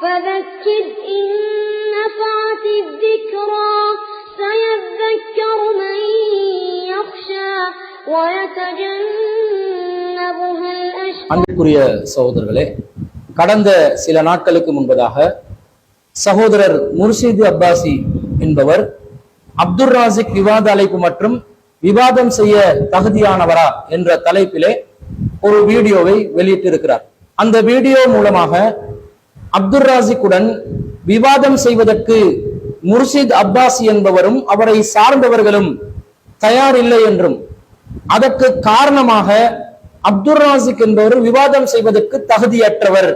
فذكر إن نفعت الذكرى سيذكر من يخشى ويتجنبها الأشقى. அன்பிற்குரிய சகோதரர்களே, கடந்த சில நாட்களுக்கு முன்பதாக சகோதரர் முர்ஷித் அப்பாசி என்பவர் அப்துல் ராசிக் விவாத அழைப்பு மற்றும் விவாதம் செய்ய தகுதியானவரா என்ற தலைப்பிலே ஒரு வீடியோவை வெளியிட்டிருக்கிறார். அந்த வீடியோ மூலமாக அப்துல் ராசிக்குடன் விவாதம் செய்வதற்கு முர்ஷித் அப்பாசி என்பவரும் அவரை சார்ந்தவர்களும் தயார் இல்லை என்றும், அதற்கு காரணமாக அப்துல் ராசிக் என்பவர் விவாதம் செய்வதற்கு தகுதியற்றவர்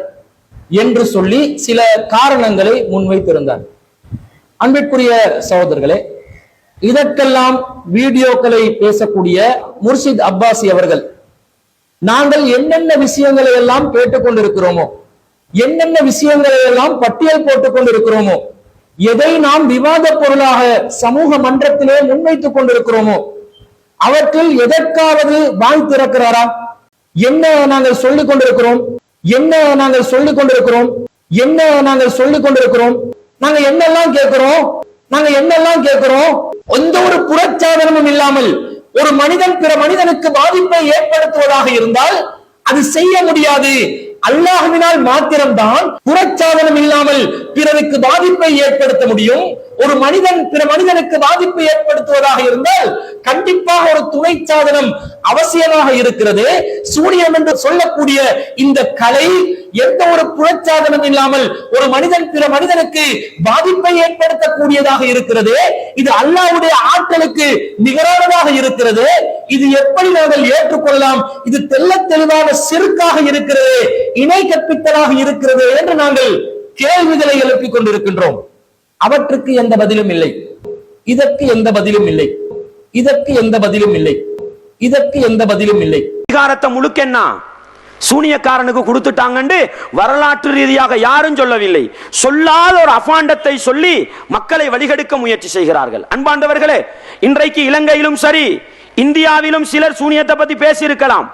என்று சொல்லி சில காரணங்களை முன்வைத்திருந்தார். அன்பிற்குரிய சகோதரர்களே, இதற்கெல்லாம் வீடியோக்களை பேசக்கூடிய முர்ஷித் அப்பாசி அவர்கள், நாங்கள் என்னென்ன விஷயங்களை எல்லாம் கேட்டுக்கொண்டிருக்கிறோமோ, என்னென்ன விஷயங்களை எல்லாம் பட்டியல் போட்டுக் கொண்டிருக்கிறோமோ, எதை நாம் விவாத பொருளாக சமூக மன்றத்திலே முன்வைத்துக் கொண்டிருக்கிறோமோ, அவற்றில் எதற்காவது வாய் திறக்கிறாரா? என்ன நாங்கள் சொல்லிக் கொண்டிருக்கிறோம், என்ன நாங்கள் சொல்லிக் கொண்டிருக்கிறோம், என்ன நாங்கள் சொல்லிக் கொண்டிருக்கிறோம், நாங்க என்னெல்லாம் கேட்கிறோம், நாங்க என்னெல்லாம் கேட்கிறோம். எந்த ஒரு புறச்சாதனமும் இல்லாமல் ஒரு மனிதன் பிற மனிதனுக்கு பாதிப்பை ஏற்படுத்துவதாக இருந்தால் அது செய்ய முடியாது. அல்லாஹ்வினால் மாத்திரம்தான் புறச்சாதனம் இல்லாமல் பிறருக்கு பாதிப்பை ஏற்படுத்த முடியும். ஒரு மனிதன் பிற மனிதனுக்கு பாதிப்பை ஏற்படுத்துவதாக இருந்தால் கண்டிப்பாக ஒரு துணை சாதனம் அவசியமாக இருக்கிறது. சூனியம் என்று சொல்லக்கூடிய இந்த கலை எந்த ஒரு புறச்சாதனம் இல்லாமல் ஒரு மனிதன் பிற மனிதனுக்கு பாதிப்பை ஏற்படுத்தக்கூடியதாக இருக்கிறது. இது அல்லாஹ்வுடைய ஆற்றலுக்கு நிகரானதாக இருக்கிறது. இது எப்படி நாங்கள் ஏற்றுக்கொள்ளலாம்? இது தெள்ளத் தெளிவான சிறுக்காக இருக்கிறது, இணை கற்பித்தலாக இருக்கிறது என்று நாங்கள் கேள்விகளை எழுப்பிக் கொண்டிருக்கின்றோம். அவற்றுக்கு எந்த பதிலும் இல்லை, இதற்கு எந்த பதிலும் இல்லை, இதற்கு எந்த பதிலும் இல்லை, இதற்கு எந்த பதிலும் இல்லை. அதிகாரத்தை முழுக்கென்னா சூனியக்காரனுக்கு கொடுத்துட்டாங்கன்னு வரலாற்று ரீதியாக யாரும் சொல்லவில்லை. சொல்லாத ஒரு அபாண்டத்தை சொல்லி மக்களை வழிகெடுக்க முயற்சி செய்கிறார்கள். அன்பாண்டவர்களே, இன்றைக்கு இலங்கையிலும் சரி இந்தியாவிலும் சிலர் சூனியத்தை பத்தி பேசியிருக்கலாம்.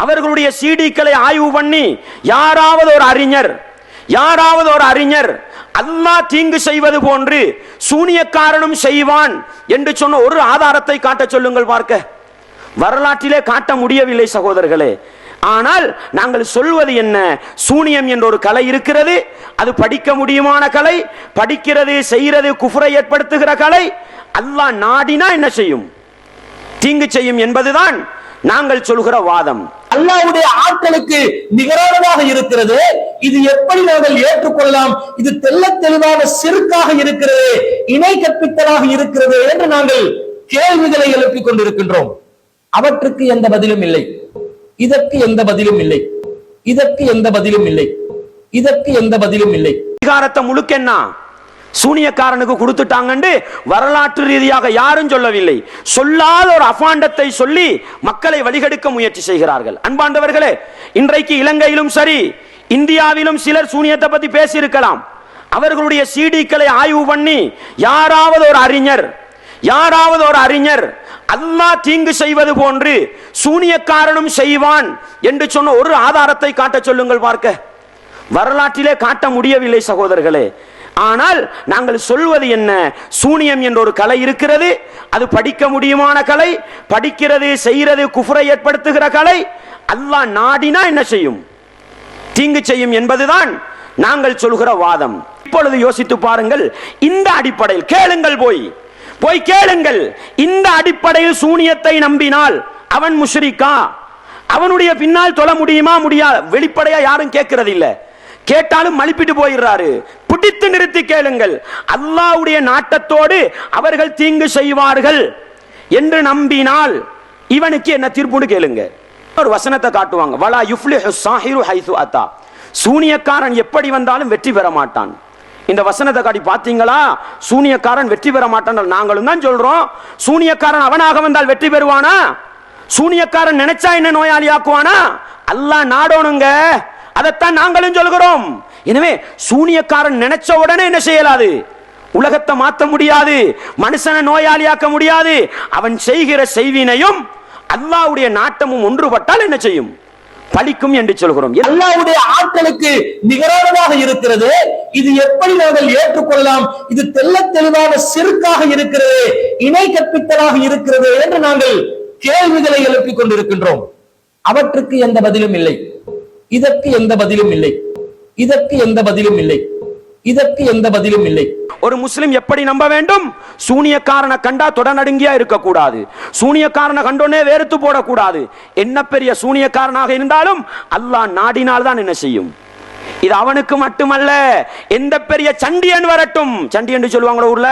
அவர்களுடைய சிடிக்களை ஆய்வு பண்ணி யாராவது ஒரு அறிஞர் அல்லாஹ் தீங்கு செய்வது போன்று சூனியக்காரனும் செய்வான் என்று சொன்ன ஒரு ஆதாரத்தை காட்ட சொல்லுங்கள் பார்க்க. வரலாற்றிலே காட்ட முடியவில்லை சகோதரர்களே. ஆனால் நாங்கள் சொல்வது என்ன? சூனியம் என்ற ஒரு கலை இருக்கிறது. அது படிக்க முடியுமான கலை, படிக்கிறது செய்கிறது குஃப்ரை ஏற்படுத்துகிற கலை. அல்லாஹ் நாடினா என்ன செய்யும்? தீங்கு செய்யும் என்பதுதான் நாங்கள் சொல்கிற வாதம். அல்லாஹ்வுடைய ஆற்றலுக்கு நிகரானதாக இருக்கிறது. இது எப்படி நாங்கள் ஏற்றுக்கொள்ளலாம்? இது தெள்ளத் தெளிவான சிறுக்காக இருக்கிறது, இணை கற்பித்தலாக இருக்கிறது என்று நாங்கள் கேள்விகளை எழுப்பிக் கொண்டிருக்கின்றோம். அவற்றுக்கு எந்த பதிலும் இல்லை, இதற்கு எந்த பதிலும் இல்லை, இதற்கு எந்த பதிலும் இல்லை, இதற்கு எந்த பதிலும் இல்லை. அதிகாரத்தை முழுக்கென்னா சூனியக்காரனுக்கு கொடுத்துட்டாங்கன்னு வரலாற்று ரீதியாக யாரும் சொல்லவில்லை. சொல்லாத ஒரு அபாண்டத்தை சொல்லி மக்களை வழிகெடுக்க முயற்சி செய்கிறார்கள். அன்பாண்டவர்களே, இன்றைக்கு இலங்கையிலும் சரி இந்தியாவிலும் சிலர் சூனியத்தை பத்தி பேசியிருக்கலாம். அவர்களுடைய சிடிக்களை ஆய்வு பண்ணி யாராவது ஒரு அறிஞர் அல்லாஹ் தீங்கு செய்வது போன்று சூனியக்காரனும் செய்வான் என்று சொன்ன ஒரு ஆதாரத்தை காட்ட சொல்லுங்கள் பார்க்க. வரலாற்றிலே காட்ட முடியவில்லை சகோதரர்களே. ஆனால் நாங்கள் சொல்வது என்ன? சூனியம் என்ற ஒரு கலை இருக்கிறது. அது படிக்க முடியுமான கலை, படிக்கிறது செய்கிறது குஃப்ரை ஏற்படுத்துகிற கலை. அல்லாஹ் நாடினா என்ன செய்யும்? தீங்கு செய்யும் என்பதுதான் நாங்கள் சொல்கிற வாதம். இப்பொழுது யோசித்து பாருங்கள். இந்த அடிப்படையில் கேளுங்கள், போய் கேளுங்கள். இந்த அடிப்படையில் சூனியத்தை நம்பினால் அவன் முஷ்ரிக்கா? அவனுடைய பின்னால் தொழ முடியுமா? முடியாது. வெளிப்படையா யாரும் கேட்கிறது இல்லை. கேட்டாலும் மலிப்பிட்டு போயிடுறாரு. பிடித்து நிறுத்தி கேளுங்கள். அல்லாஹ்வுடைய நாட்டத்தோடு அவர்கள் தீங்கு செய்வார்கள் என்று நம்பினால் இவனுக்கு என்ன தீர்ப்புன்னு கேளுங்க. ஒரு வசனத்தை காட்டுவாங்க, வலா யுஃப்லிஹு ஸாஹிரு ஹைது அத்தா. சூனியக்காரன் எப்படி வந்தாலும் வெற்றி பெற மாட்டான். இந்த வசனத்தை காட்டி பாத்தீங்களா? சூனியக்காரன் வெற்றி பெற மாட்டான். நாங்களும் தான் சொல்றோம், சூனியக்காரன் அவனாக வந்தால் வெற்றி பெறுவானா? சூனியக்காரன் நினைச்சா என்ன நோயாளி ஆக்குவானா? அல்லாஹ் நாடோனுங்க. அதைத்தான் நாங்களும் சொல்கிறோம். எனவே சூனியக்காரன் நினைச்ச உடனே என்ன செய்யலாது? உலகத்தை மாற்ற முடியாது, மனுஷனை நோயாளியாக்க முடியாது. அவன் செய்கிற செய்வினையும் அல்லாஹ்வுடைய நாட்டமும் ஒன்றுபட்டால் என்ன செய்யும்? பலிக்கும் என்று சொல்கிறோம். அல்லாஹ்வுடைய ஆற்றலுக்கு நிகரானதாக இருக்கிறது. இது எப்படி நாங்கள் ஏற்றுக்கொள்ளலாம்? இது தெள்ளத் தெளிவான சிறுக்காக இருக்கிறது, இணை கற்பித்தலாக இருக்கிறது என்று நாங்கள் கேள்விகளை எழுப்பிக் கொண்டிருக்கின்றோம். அவற்றுக்கு எந்த பதிலும் இல்லை, இதற்கு எந்த பதிலும் இல்லை, இதற்கு எந்த பதிலும் இல்லை, இதற்கு எந்த பதிலும் இல்லை. ஒரு முஸ்லிம் எப்படி நம்ப வேண்டும்? சூனியக்காரனை கண்டா தொடநடுங்கியா இருக்கக்கூடாது, சூனியக்காரனை கண்டோன்னே வேறுத்து போடக்கூடாது. என்ன பெரிய சூனியக்காரனாக இருந்தாலும் அல்லாஹ் நாடினால் தான் என்ன செய்யும். இது அவனுக்கு மட்டுமல்ல, எந்த பெரிய சண்டியன் வரட்டும், சண்டி என்று சொல்லுவாங்களோ ஊர்ல,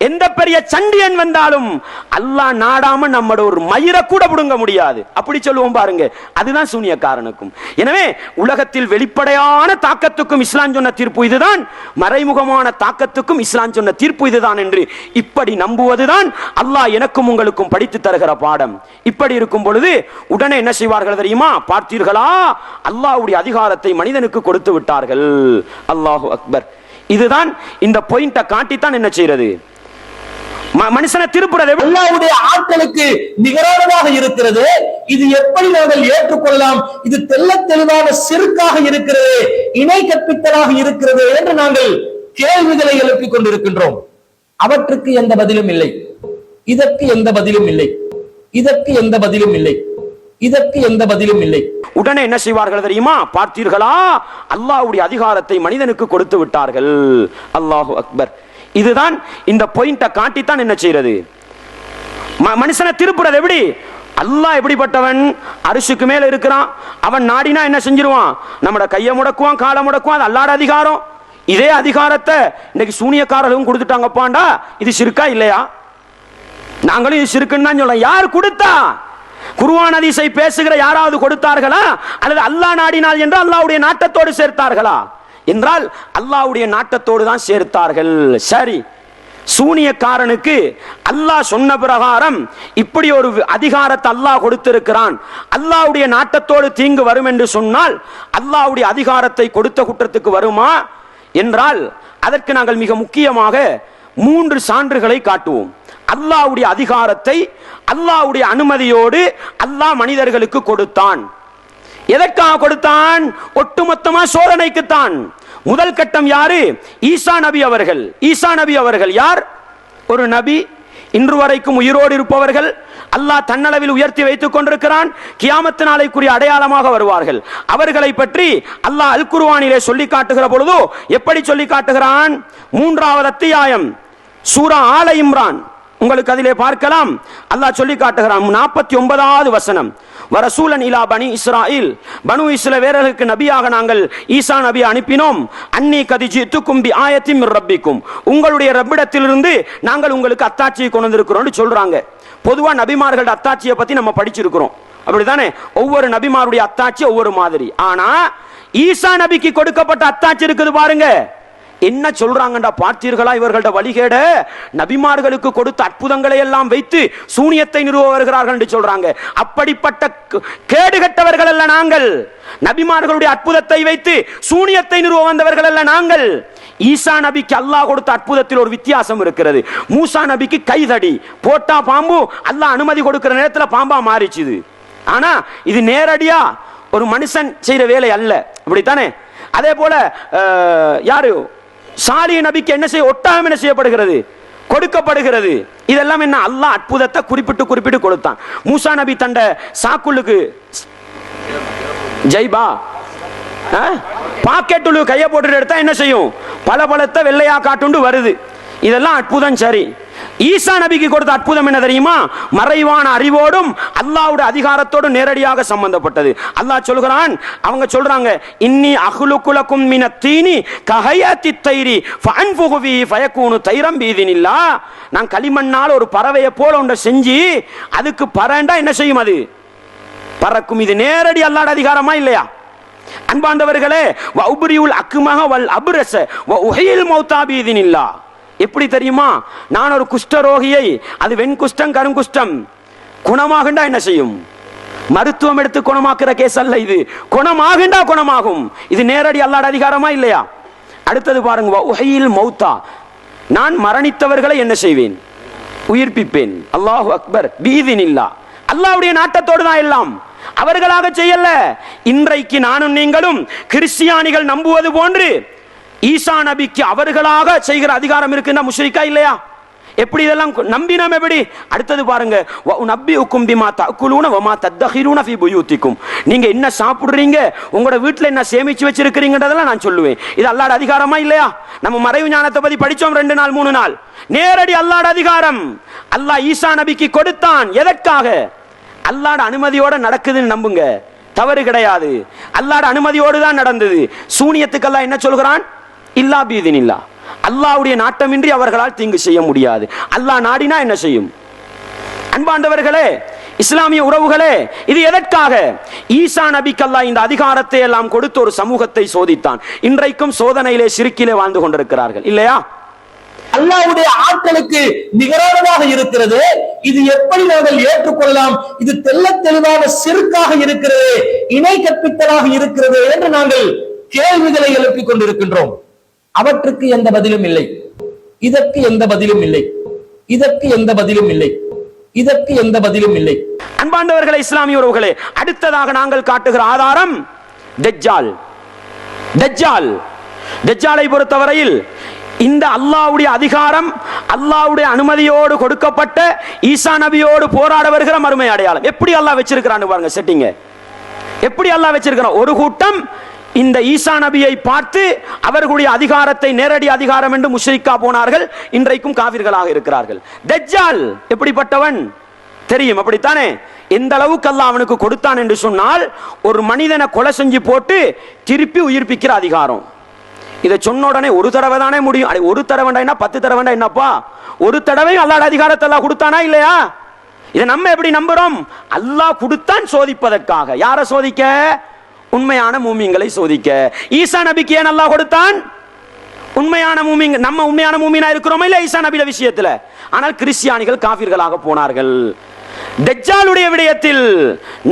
எந்த பெரிய சண்டியன் வந்தாலும் அல்லாஹ் நாடாம நம்மட ஒரு மயிரை கூட புடுங்க முடியாது. அப்படி சொல்லுவோம் பாருங்க, அதுதான் சூனியக்காரனுக்கும். எனவே உலகத்தில் வெளிப்படையான தாக்கத்துக்கும் இஸ்லாம் சொன்ன தீர்ப்பு இதுதான், மறைமுகமான தாக்கத்துக்கும் இஸ்லாம் சொன்ன தீர்ப்பு இதுதான் என்று இப்படி நம்புவதுதான் அல்லாஹ் எனக்கும் உங்களுக்கும் படித்து தருகிற பாடம். இப்படி இருக்கும் பொழுது உடனே என்ன செய்வார்கள் தெரியுமா? பார்த்தீர்களா, அல்லாஹ்வுடைய அதிகாரத்தை மனிதனுக்கு கொடுத்து விட்டார்கள். அல்லாஹு அக்பர். இதுதான் இந்த பாயிண்ட காட்டித்தான் என்ன செய்யறது, மனுஷனை திருப்புறது. அல்லாஹ்வுடைய ஆட்களுக்கு நிகரானதாக இருக்கிறது, இது எப்படி நாங்கள் ஏற்றுக்கொள்ளலாம்? இது தெள்ளத் தெளிவான சிறுக்காக இருக்கிறது, இணை கற்பித்தலாக இருக்கிறது என்று நாங்கள் கேள்விகளை எழுப்பிக் கொண்டிருக்கின்றோம். அவற்றுக்கு எந்த பதிலும் இல்லை, இதற்கு எந்த பதிலும் இல்லை, இதற்கு எந்த பதிலும் இல்லை, இதற்கு எந்த பதிலும் இல்லை. உடனே என்ன செய்வார்கள் தெரியுமா? பார்த்தீர்களா, அல்லாஹ்வுடைய அதிகாரத்தை மனிதனுக்கு கொடுத்து விட்டார்கள். அல்லாஹு அக்பர். இதுதான் இந்த பாயிண்ட காட்டித்தான் என்ன செய்யறது, மனுஷனை திருப்புறது. எப்படி? அல்லாஹ் எப்படிப்பட்டவன்? அரிசுக்கு மேல இருக்கிறான், அவன் நாடினா என்ன செஞ்சிருவான்? நம்மட கையை முடக்குவான், காலை முடக்குவான். அது அல்லாஹ்வுடைய அதிகாரம். இதே அதிகாரத்தை இன்னைக்கு சூனியக்காரர்களும் கொடுத்துட்டாங்கப்பாண்டா. இது சிறுக்கா இல்லையா? நாங்களும் இது சிறுக்குன்னு தான் சொல்லலாம். யார் கொடுத்தா? குர்ஆன் ஹதீஸை பேசுகிற யாராவது கொடுத்தார்களா? அல்லது அல்லாஹ் நாடினால் என்று அல்லாஹ்வுடைய நாட்டத்தோடு சேர்த்தார்களா? என்றால் அல்லாஹ்வுடைய நாட்டத்தோடு தான் சேர்த்தார்கள். சரி, சூனியக்காரனுக்கு அல்லாஹ் சொன்ன பிரகாரம் இப்படி ஒரு அதிகாரத்தை அல்லாஹ் கொடுத்திருக்கிறான், அல்லாஹ்வுடைய நாட்டத்தோடு தீங்கு வரும் என்று சொன்னால் அல்லாஹ்வுடைய அதிகாரத்தை கொடுத்த குற்றத்துக்கு வருமா என்றால் அதற்கு நாங்கள் மிக முக்கியமாக 3 சான்றுகளை காட்டுவோம். அல்லாஹ்வுடைய அதிகாரத்தை அல்லாஹ்வுடைய அனுமதியோடு அல்லாஹ் மனிதர்களுக்கு கொடுத்தான். எதற்காக கொடுத்தான்? ஒட்டுமொத்தமா சோதனைக்குத்தான். முதல் கட்டம் யாரு? ஈசா நபி அவர்கள். ஈசா நபி அவர்கள் யார்? ஒரு நபி, இன்று வரைக்கும் உயிரோடு இருப்பவர்கள். அல்லாஹ் தன்னளவில் உயர்த்தி வைத்துக் கொண்டிருக்கிறான். கியாமத் நாளைக்குரிய அடையாளமாக வருவார்கள். அவர்களை பற்றி அல்லாஹ் அல் குர்ஆனிலே சொல்லி காட்டுகிற பொழுது எப்படி சொல்லி காட்டுகிறான்? 3வது அத்தியாயம் சூரா ஆல இம்ரான், உங்களுக்கு அதிலே பார்க்கலாம். அல்லாஹ் சொல்லி காட்டுகிறான் 49வது வசனம், வரசூலன் இலா பனி இஸ்ராயில், பனு இஸ்ரவேலர்களுக்கு நபியாக நாங்கள் ஈசா நபியை அனுப்பினோம். அன்னி கதிஜித்துக்கும் பி ஆயத்தின் மிர் ரப்பிக்கும், உங்களுடைய ரப்பிடத்திலிருந்து நாங்கள் உங்களுக்கு அத்தாட்சியை கொண்டு வந்திருக்கிறோம்னு சொல்றாங்க. பொதுவா நபிமார்களோட அத்தாட்சியை பத்தி நம்ம படிச்சிருக்கிறோம், அப்படித்தானே? ஒவ்வொரு நபிமாருடைய அத்தாட்சி ஒவ்வொரு மாதிரி. ஆனா ஈசா நபிக்கு கொடுக்கப்பட்ட அத்தாட்சி இருக்குது பாருங்க, என்ன சொல்றாங்கடா? பார்த்தீர்களா இவர்களோட வழிகேட? நபிமார்களுக்கு கொடுத்த அற்புதங்களை எல்லாம் வைத்து சூனியத்தை நிறுவ வருகிறார்கள் என்று சொல்றாங்க. அப்படிப்பட்ட கேடுகட்டவர்கள் அல்ல நாங்கள். நபிமார்களுடைய அற்புதத்தை வைத்து சூனியத்தை நிறுவ வந்தவர்கள் அல்ல நாங்கள். ஈசா நபிக்கு அல்லாஹ் கொடுத்த அற்புதத்தில் ஒரு வித்தியாசம் இருக்கிறது. மூசா நபிக்கு கைதடி போட்டா பாம்பு, அல்லாஹ் அனுமதி கொடுக்கிற நேரத்தில் பாம்பா மாறிச்சுது. ஆனா இது நேரடியா ஒரு மனுஷன் செய்யற வேலை அல்ல, அப்படித்தானே? அதே போல யாரு சாலிய நபிக்கு என்ன செய்ய, ஒட்டகம் என்ன செய்யப்படுகிறது, கொடுக்கப்படுகிறது. இதெல்லாம் என்ன? அல்லாஹ் அற்புதத்தை குறிப்பிட்டு குறிப்பிட்டு கொடுத்தான். மூசா நபி தண்ட சாக்குளுக்கு ஜெய்பா பாக்கெட்டுள்ள கையை போட்டு எடுத்தா என்ன செய்யும்? பல பலத்தை வெள்ளையா காட்டுண்டு வருது. இதெல்லாம் அற்புதம். சரி, ஈசா நபிக்கு கொடுத்த அற்புதம் என்ன தெரியுமா? மறைவான அறிவோடும் அல்லாஹ்வுடைய அதிகாரத்தோடும் நேரடியாக சம்பந்தப்பட்டது. அல்லாஹ் சொல்கிறான், அவங்க சொல்றாங்க, இன்னி அஹ்லுகுலகும் மினத்தீனி கஹயத்தி தைரி ஃபஅன்ஃபுகு ஃபீஹி ஃபயகூனு தைரம் பீதினில்லாஹ். நான் களிமண்ணால் ஒரு பறவையை போல ஒன்றை செஞ்சு அதுக்கு பறண்டா என்ன செய்யும்? அது பறக்கும். இது நேரடி அல்லாஹ்வுடைய அதிகாரமா இல்லையா? அன்பாண்டவர்களே, வஉப்ரியுல் அக்மஹ வல் அப்ரஸ வ உஹில் மௌதா பீதினில்லாஹ். எப்படி தெரியுமா? நான் ஒரு குஷ்டரோகியை, அது வெண்குஷ்டம் கருங்குஷ்டம், குணமாகண்டா என்ன செய்யும்? மருத்துவம் எடுத்து குணமாக்குற கேஸ் அல்ல இது. குணமாகண்டா குணமாகும். இது நேரடி அல்லாஹ்வுடைய அதிகாரமா இல்லையா? அடுத்தது பாருங்க, உஹில் மௌதா, நான் மரணித்தவர்களை என்ன செய்வேன்? உயிர்ப்பிப்பேன். அல்லாஹு அக்பர். பீதினில்லாஹ், அல்லாஹ்வுடைய நாட்டத்தோடு தான் எல்லாம். அவர்களாக செய்யல. இன்றைக்கு நானும் நீங்களும் கிறிஸ்டியானிகள் நம்புவது போன்று ஈசா நபிக்கு அவர்களாக செய்கிற அதிகாரம் இருக்குன்னா முஷ்ரிக்கா இல்லையா? எப்படி இதெல்லாம் நம்பினோம்? எப்படி? அடுத்தது பாருங்க, நபியுக்கும் பிமா தஅகுலூன வமா தத்தஹிரூன ஃபீ புயூத்திக்கும். நீங்க என்ன சாப்பிடுறீங்க, உங்களோட வீட்டில் என்ன சேமிச்சு வச்சிருக்கிறீங்கன்றதெல்லாம் நான் சொல்லுவேன். இது அல்லாஹ்வுடைய அதிகாரமா இல்லையா? நம்ம மறைவு ஞானத்தை பத்தி படிச்சோம் 2 நாள் 3 நாள். நேரடி அல்லாஹ்வுடைய அதிகாரம். அல்லாஹ் ஈசா நபிக்கு கொடுத்தான். எதற்காக? அல்லாஹ்வுடைய அனுமதியோட நடக்குதுன்னு நம்புங்க, தவறு கிடையாது. அல்லாஹ்வுடைய அனுமதியோடு தான் நடந்தது. சூனியத்துக்கு அல்லாஹ் என்ன சொல்கிறான்? இல்லா பீதினில்லா, அல்லாஹ்வுடைய நாட்டமின்றி அவர்களால் தீங்கு செய்ய முடியாது. அல்லாஹ் நாடினா என்ன செய்யும்? அன்பாண்டவர்களே, இஸ்லாமிய உறவுகளே, இது எதற்காக? ஈசா நபிக்கு அல்லாஹ் இந்த அதிகாரத்தை எல்லாம் கொடுத்து ஒரு சமூகத்தை சோதித்தான். இன்றைக்கும் சோதனையிலே சிறுக்கிலே வாழ்ந்து கொண்டிருக்கிறார்கள் இல்லையா? அல்லாஹ்வுடைய ஆற்றலுக்கு நிகரானதாக இருக்கிறது. இது எப்படி நாங்கள் ஏற்றுக்கொள்ளலாம்? இது தெள்ளத் தெளிவாக சிறுக்காக இருக்கிறது, இணை கற்பித்தலாக இருக்கிறது என்று நாங்கள் கேள்விகளை எழுப்பிக் கொண்டிருக்கின்றோம். அவற்றுக்கு எந்த பதிலும் இல்லை. இதற்கு எந்த பதிலும் இல்லை. இதற்கு எந்த பதிலும் இல்லை. இதற்கு எந்த பதிலும் இல்லை. அன்பாண்டவர்களே, இஸ்லாமிய உறவுகளே, அடுத்ததாக நாங்கள் காட்டுகிற ஆதாரம் தஜ்ஜால். தஜ்ஜாலை பொறுத்தவரையில் இந்த அல்லாஹ்வுடைய அதிகாரம், அல்லாஹ்வுடைய அனுமதியோடு கொடுக்கப்பட்ட ஈசா நபியோடு போராட வருகிற மறுமை அடையாளம். எப்படி அல்லாஹ் வச்சிருக்கிறான்னு பாருங்க செட்டிங்க. எப்படி அல்லாஹ் வச்சிருக்கிறான்? ஒரு கூட்டம் இந்த ஈசா நபியை பார்த்து அவர்களுடைய அதிகாரத்தை நேரடி அதிகாரம் என்று முஷ்ரிக்கா போனார்கள். இன்றைக்கும் காபிர்களாக இருக்கிறார்கள். தஜ்ஜால் எப்படிப்பட்டவன் தெரியும், அப்படித்தானே? எந்த அளவுக்கு அல்லாஹ் அவனுக்கு கொடுத்தான் என்று சொன்னால், ஒரு மனிதனை கொலை செஞ்சு போட்டு திருப்பி உயிர்ப்பிக்கிற அதிகாரம். இதை சொன்ன உடனே ஒரு தடவை தானே முடியும். ஒரு தடவைண்டா 10 தடவைண்டா என்னப்பா? ஒரு தடவை அல்லாஹ் அதிகாரத்தை அல்லாஹ் கொடுத்தானா இல்லையா? இதை நம்ம எப்படி நம்புறோம்? அல்லாஹ் கொடுத்தான் சோதிப்பதற்காக. யாரை சோதிக்க? உண்மையான மூமின்களை சோதிக்க. ஈசா நபிக்கு ஏன் அல்லாஹ் கொடுத்தான்? உண்மையான மூமின். நம்ம உண்மையான மூமினா இருக்கிறோமா இல்ல ஈசா நபியோட விஷயத்துல? ஆனால் கிறிஸ்டியானிகள் காபிர்களாக போனார்கள். தஜ்ஜாலுடைய விடயத்தில்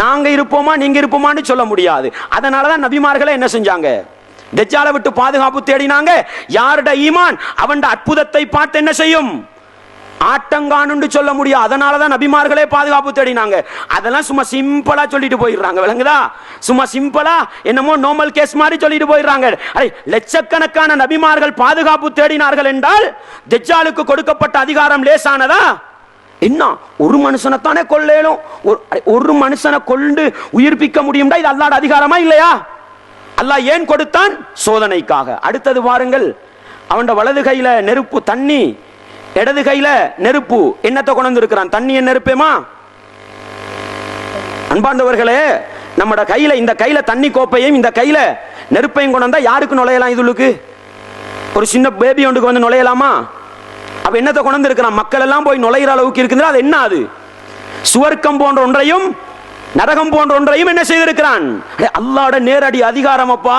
நாங்க இருப்போமா நீங்க இருப்போமான்னு சொல்ல முடியாது. அதனாலதான் நபிமார்களை என்ன செஞ்சாங்க? தஜ்ஜாலை விட்டு பாதுகாப்பு தேடினாங்க. யாருடைய ஈமான் அவன் அற்புதத்தை பார்த்து என்ன செய்யும்? ஆட்டங்கான்னு சொல்ல முடியாது. அதனாலதான் நபிமார்களே பாதுகாப்பு தேடினாங்க. அதெல்லாம் சும்மா சிம்பிளா சொல்லிட்டு போயிடுறாங்க, விளங்குதா? சும்மா சிம்பிளா என்னமோ நார்மல் கேஸ் மாதிரி சொல்லிட்டு போயிடுறாங்க. லட்சக்கணக்கான நபிமார்கள் பாதுகாப்பு தேடினார்கள் என்றால் தஜ்ஜாலுக்கு கொடுக்கப்பட்ட அதிகாரம் லேசானதா? என்ன, ஒரு மனுஷனைத்தானே கொல்லேலும், ஒரு மனுஷனை கொண்டு உயிர்ப்பிக்க முடியும்டா? இது அல்லாஹ்வுடைய அதிகாரமா இல்லையா? அல்லாஹ் ஏன் கொடுத்தான்? சோதனைக்காக. அடுத்தது பாருங்கள், அவன் வலது கையில நெருப்பு தண்ணி, இடது கையில நெருப்பு. என்னத்தை கொண்டு இருக்கிறான்? தண்ணிய நெருப்பேமா? அன்பாண்டவர்களே, நம்மட கையில இந்த கையில தண்ணி கோப்பையும் இந்த கையில நெருப்பையும் கொண்டு வந்தா யாருக்கு நுழையலாம்? இதுளுக்கு ஒரு சின்ன பேபி ஒன்றுக்கு வந்து நுழையலாமா? அப்ப என்னத்தை கொண்டு இருக்கிறான்? மக்கள் எல்லாம் போய் நுழைகிற அளவுக்கு இருக்குது. அது என்ன? அது சுவர்க்கம் போன்ற ஒன்றையும் நரகம் போன்ற ஒன்றையும் என்ன செய்திருக்கிறான்? அல்லாஹ்வுடைய நேரடி அதிகாரம் அப்பா.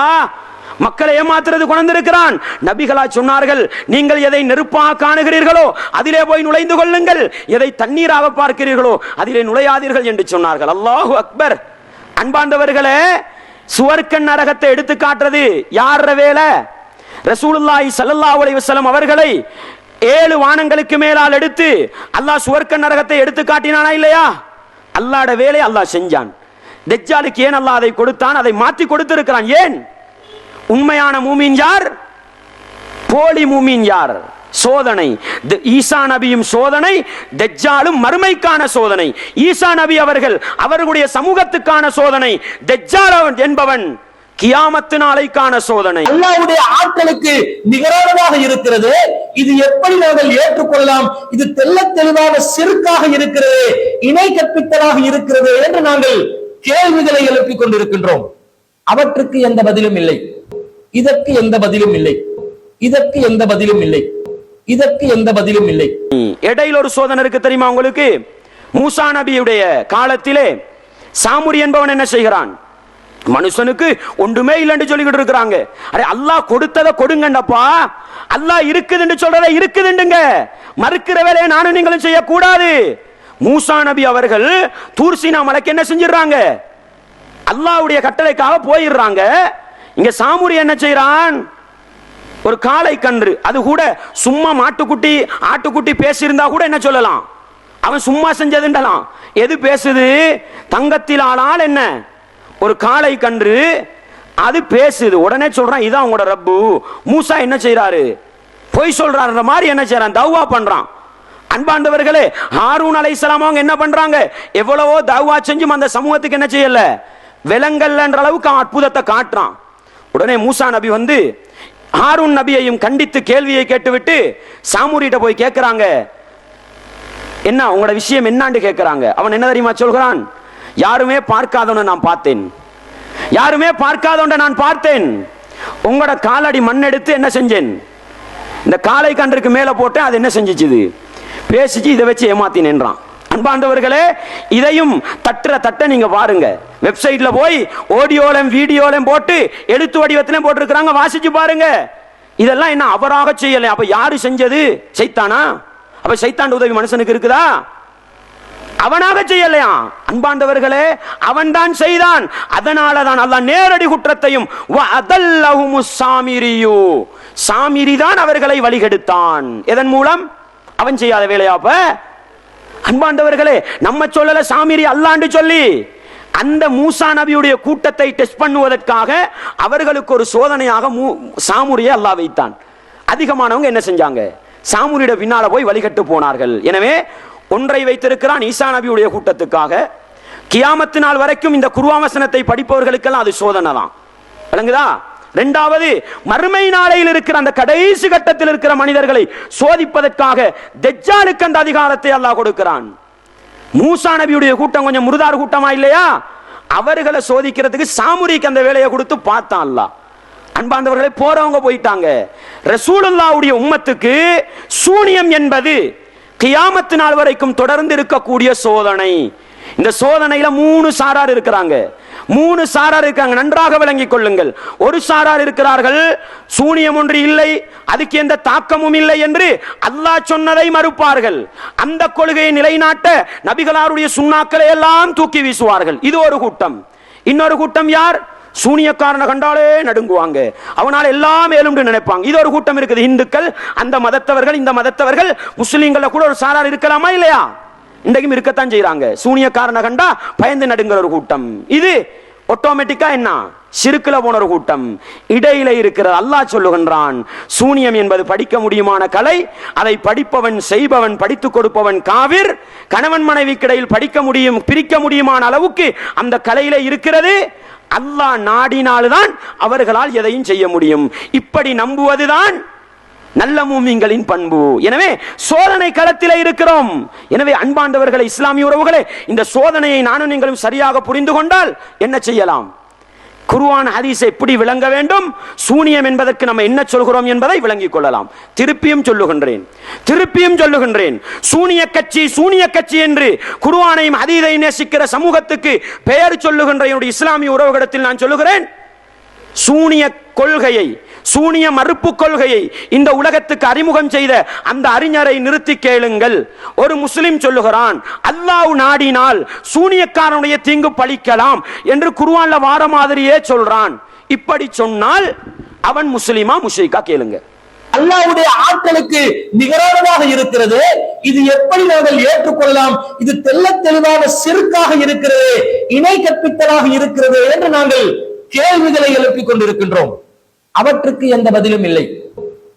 மக்களை ஏமாத்துறது கொண்டு இருக்கிறான். நபிகளா சொன்னார்கள், நீங்கள் எதை நெருப்பாக காணுகிறீர்களோ அதிலே போய் நுழைந்து கொள்ளுங்கள், எதை தண்ணீராக பார்க்கிறீர்களோ அதிலே நுழையாதீர்கள் என்று சொன்னார்கள். அல்லாஹு அக்பர். அன்பாண்டவர்களே, சுவர்க்க நரகத்தை எடுத்து காட்டுறது யார வேலை? ரசூலுல்லாஹி ஸல்லல்லாஹு அலைஹி வஸல்லம் அவர்களை 7 வானங்களுக்கு மேலால் எடுத்து அல்லாஹ் சுவர்க்க நரகத்தை எடுத்து காட்டினானா இல்லையா? அல்லாஹ்வுடைய வேலையை அல்லாஹ் செஞ்சான். தஜ்ஜாலுக்கு ஏன் அல்லாஹ் அதை கொடுத்தான்? அதை மாற்றி கொடுத்திருக்கிறான். ஏன்? உண்மையான மூமின் யார், போலி மூமின் யார்? சோதனை. ஈசா நபியும் சோதனை, தஜ்ஜாலும் மறுமைக்கான சோதனை. ஈசா நபி அவர்கள் அவர்களுடைய சமூகத்துக்கான சோதனை, தஜ்ஜால் என்பவன் கியாமத்து நாளைக்கான சோதனை. அல்லாஹ்வுடைய ஆற்றலுக்கு நிகரானதாக இருக்கிறது. இது எப்படி நாங்கள் ஏற்றுக்கொள்ளலாம்? இது தெள்ளத் தெளிவாக சிறுக்காக இருக்கிறது, இணை கற்பித்தலாக இருக்கிறது என்று நாங்கள் கேள்விகளை எழுப்பிக் கொண்டிருக்கின்றோம். அவற்றுக்கு எந்த பதிலும் இல்லை. இதற்கு எந்த பதிலும் இல்லை. இதற்கு எந்த பதிலும் இல்லை. இதற்கு எந்த பதிலும் இல்லை. இடையில் ஒரு சோதனை இருக்கு தெரியுமா உங்களுக்கு? மூசா நபியுடைய காலத்திலே சாமுரி என்பவன் என்ன செய்கிறான்? மனுஷனுக்கு ஒன்றுமே இல்லைன்னு சொல்லிக்கிட்டு இருக்கிறாங்க. அரே, அல்லாஹ் கொடுத்ததை கொடுங்கண்டப்பா. அல்லாஹ் இருக்குதுன்னு சொல்றதை இருக்குதுண்டுங்க. மறுக்கிற வேலையை நானும் நீங்களும் செய்யக்கூடாது. மூசா நபி அவர்கள் தூர்சீனா மலைக்கு என்ன செஞ்சிடறாங்க? அல்லாஹ்வுடைய கட்டளைக்காக போயிடுறாங்க. இங்க சாமுரி என்ன செய்யறான்? ஒரு காளை கன்று, அது கூட சும்மா மாட்டுக்குட்டி ஆட்டுக்குட்டி பேசியிருந்தா கூட என்ன சொல்லலாம்? அவன் சும்மா செஞ்சதுண்டலாம். எது பேசுது? தங்கத்தில் ஆளால் என்ன ஒரு காளை கன்று, அது பேசுது. உடனே சொல்றான் இதான் உங்களோட ரப்பு. மூசா என்ன செய்யறாரு? பொய் சொல்றாருன்ற மாதிரி என்ன செய்யறான்? தௌவா பண்றான். அன்பாண்டவர்களே, ஹாரூன் அலைஹிஸ்ஸலாம் அவங்க என்ன பண்றாங்க? எவ்வளவோ தௌவா செஞ்சும் அந்த சமூகத்துக்கு என்ன செய்யல, விலங்கல்ன்ற அளவுக்கு அற்புதத்தை காட்டுறான். உடனே மூசா நபி வந்து ஹாரூன் நபியையும் கண்டித்து கேள்வியை கேட்டுவிட்டு சாமுரிட்ட போய் கேட்கிறாங்க, என்ன உங்களோட விஷயம் என்னான்னு கேட்கிறாங்க. அவன் என்ன தெரியுமா சொல்கிறான்? யாருமே பார்க்காதவன நான் பார்த்தேன், யாருமே பார்க்காதவன நான் பார்த்தேன். உங்களோட காலடி மண் எடுத்து என்ன செஞ்சேன், இந்த காலை கன்றுக்கு மேல போட்டு அது என்ன செஞ்சிச்சு, பேசிச்சு, இதை வச்சு ஏமாத்தினேன்றான். அன்பாண்டவர்களே, இதையும் தட்ட நீங்க பாருங்க. வெப்சைட்ல போய் ஆடியோலம் வீடியோலம் போட்டு எழுத்து வடிவத்திலும் போட்டிருக்கிறாங்க, வாசிச்சு பாருங்க. இதெல்லாம் என்ன அவராக செய்யல. அப்ப யாரு செஞ்சது? சைத்தானா? அப்ப சைத்தான் உதவி மனுஷனுக்கு இருக்குதா? அவனாக செய்யலையா? அன்பாண்டவர்களே, அவன் தான் செய்தான். அதனாலதான் அல்லாஹ் நேரடி குற்றத்தையும் சாமிரி தான் அவர்களை வழிகெடுத்தான். எதன் மூலம்? அவன் செய்யாத வேலையாப்ப. அன்பாண்டவர்களே, நம்ம சொல்லல சாமிரி அல்லாண்டு சொல்லி, அந்த மூசா நபியுடைய கூட்டத்தை டெஸ்ட் பண்ணுவதற்காக அவர்களுக்கு ஒரு சோதனையாக சாமுரியை அல்லாஹ் வைத்தான். அதிகமானவங்க என்ன செஞ்சாங்க? சாமுரியோட பின்னால போய் வழிகட்டு போனார்கள். எனவே ஒன்றை வைத்திருக்கிறான் ஈசா நபியுடைய கூட்டத்துக்காக. கியாமத்து நாள் வரைக்கும் இந்த குர்ஆன் வசனத்தை படிப்பவர்களுக்கெல்லாம் அது சோதனை தான். விளங்குதா? இரண்டாவது, மறுமை நாளையில் இருக்கிற அந்த கடைசி கட்டத்தில் இருக்கிற மனிதர்களை சோதிப்பதற்காக தஜ்ஜாலுக்கு அந்த அதிகாரத்தை அல்லாஹ் கொடுக்கிறான். மூசா நபியுடைய கூட்டம் கொஞ்சம் முருதார் கூட்டமா இல்லையா? அவர்களை சோதிக்கிறதுக்கு சாமுரிக்கு அந்த வேலையை கொடுத்து பார்த்தான் அல்லாஹ். அன்பாண்டவர்களே, போறவங்க போயிட்டாங்க. ரசூலுல்லாஹ்வுடைய உம்மத்துக்கு சூனியம் என்பது கியாமத்து நாள் வரைக்கும் தொடர்ந்து இருக்கக்கூடிய சோதனை. இந்த சோதனையில 3 சாரார் இருக்கிறாங்க. 3 சாரார் இருக்காங்க, நன்றாக விளங்கிக் கொள்ளுங்கள். ஒரு சாரார் இருக்கிறார்கள், சூனியம் ஒன்று இல்லை, அதுக்கு எந்த தாக்கமும் இல்லை என்று அல்லாஹ் சொன்னதை மறுப்பார்கள். அந்த கொள்கையை நிலைநாட்ட நபிகளாருடைய சுன்னாக்களை எல்லாம் தூக்கி வீசுவார்கள். இது ஒரு கூட்டம். இன்னொரு கூட்டம் யார்? சூனியக்காரனை கண்டாலே நடுங்குவாங்க, அவனால் எல்லாம் ஏழும்னு நினைப்பாங்க. இது ஒரு கூட்டம் இருக்குது. இந்துக்கள், அந்த மதத்தவர்கள், இந்த மதத்தவர்கள், முஸ்லீம்கள கூட ஒரு சாரார் இருக்கலாமா இல்லையா? இன்றைக்கும் இருக்கத்தான் செய்யறாங்க. சூனியக்காரனை கண்டா பயந்து நடுங்கிற ஒரு கூட்டம். இது ஆட்டோமேட்டிக்கா என்ன, சிறுக்குல போன ஒரு கூட்டம். இடையில இருக்கிற அல்லாஹ் சொல்லுகின்றான், சூனியம் என்பது படிக்க முடியுமான கலை. அதை படிப்பவன், செய்பவன், படித்துக் கொடுப்பவன் காவிர். கணவன் மனைவிக்கிடையில் படிக்க முடியும், பிரிக்க முடியுமான அளவுக்கு அந்த கலையில இருக்கிறது. அல்லாஹ் நாடினால்தான் அவர்களால் எதையும் செய்ய முடியும். இப்படி நம்புவதுதான் நல்ல மூமின்களின் பண்பு. எனவே சோதனை களத்திலே இருக்கிறோம். எனவே அன்பாண்டவர்களே, இஸ்லாமிய உறவுகளே, இந்த சோதனையை நானும் நீங்களும் சரியாக புரிந்து கொண்டால் என்ன செய்யலாம்? குர்ஆன் ஹதீஸை எப்படி விளங்க வேண்டும், சூனியம் என்பதற்கு நம்ம என்ன சொல்கிறோம் என்பதை விளங்கிக் கொள்ளலாம். திருப்பியும் சொல்லுகின்றேன், சூனிய கட்சி என்று குர்ஆனையும் ஹதீஸையும் நேசிக்கிற சமூகத்துக்கு பெயர் சொல்லுகின்ற என்னுடைய இஸ்லாமிய உறவுகளிடத்தில் நான் சொல்லுகிறேன், சூனிய கொள்கையை, சூனிய மறுப்பு கொள்கையை இந்த உலகத்துக்கு அறிமுகம் செய்த அந்த அறிஞரை நிறுத்தி கேளுங்கள். ஒரு முஸ்லிம் சொல்லுகிறான், அல்லாஹ் நாடினால் சூனியக்காரனுடைய தீங்கு பழிக்கலாம் என்று குர்ஆன்ல வார மாதிரியே சொல்றான். இப்படி சொன்னால் அவன் முஸ்லிமா முஷ்ரிக்கா? கேளுங்க. அல்லாஹ்வுடைய ஆற்றலுக்கு நிகரானதாக இருக்கிறது. இது எப்படி நாங்கள் ஏற்றுக்கொள்ளலாம்? இது தெள்ளத் தெளிவாக சிறுக்காக இருக்கிறது, இணை கற்பித்தலாக இருக்கிறது என்று நாங்கள் கேள்விகளை எழுப்பிக் கொண்டிருக்கின்றோம். அவற்றுக்கு எந்த பதிலும் இல்லை,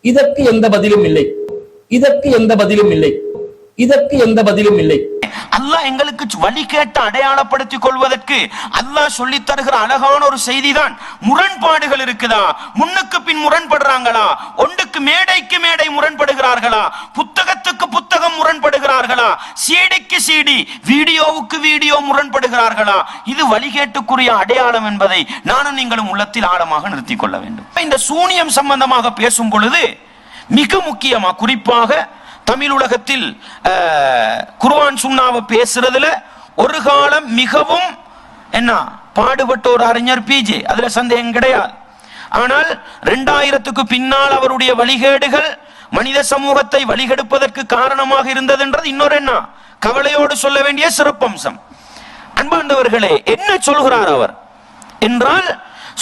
இதற்கு எந்த பதிலும் இல்லை, இதற்கு எந்த பதிலும் இல்லை, இதற்கு எந்த பதிலும் இல்லை. அல்லாஹ் எங்களுக்கு வழி கேட்டு அடையாளப்படுத்திக் கொள்வதற்கு அல்லாஹ் சொல்லி தருகிற அழகான ஒரு செய்தி தான். முரண்பாடுகள் இருக்குதா? முன்னுக்கு பின் முரண்படுறாங்களா? ஒன்றுக்கு மேடைக்கு மேடை முரண்படுகிறார்களா? புத்தகத்துக்கு புத்தகம் முரண்படுகிறார்களா? சீடிக்கு சீடி, வீடியோவுக்கு வீடியோ முரண்படுகிறார்களா? இது வழிகேட்டுக்குரிய அடையாளம் என்பதை நானும் நீங்களும் உள்ளத்தில் ஆழமாக நிறுத்திக் கொள்ள வேண்டும். இந்த சூனியம் சம்பந்தமாக பேசும் பொழுது மிக முக்கியமா, குறிப்பாக தமிழ் உலகத்தில் குர்ஆன் சுன்னாவை பேசுறதுல ஒரு காலம் மிகவும் என்ன பாடுபட்ட ஒரு அறிஞர் பிஜே, அதுல சந்தேகம் கிடையாது. ஆனால் 2000க்கு பின்னால் அவருடைய வழிகேடுகள் மனித சமூகத்தை வழிகெடுப்பதற்கு காரணமாக இருந்ததுன்றது இன்னொரு என்ன கவலையோடு சொல்ல வேண்டிய சிறப்பம்சம். அன்பாண்டவர்களே, என்ன சொல்கிறார் அவர் என்றால்,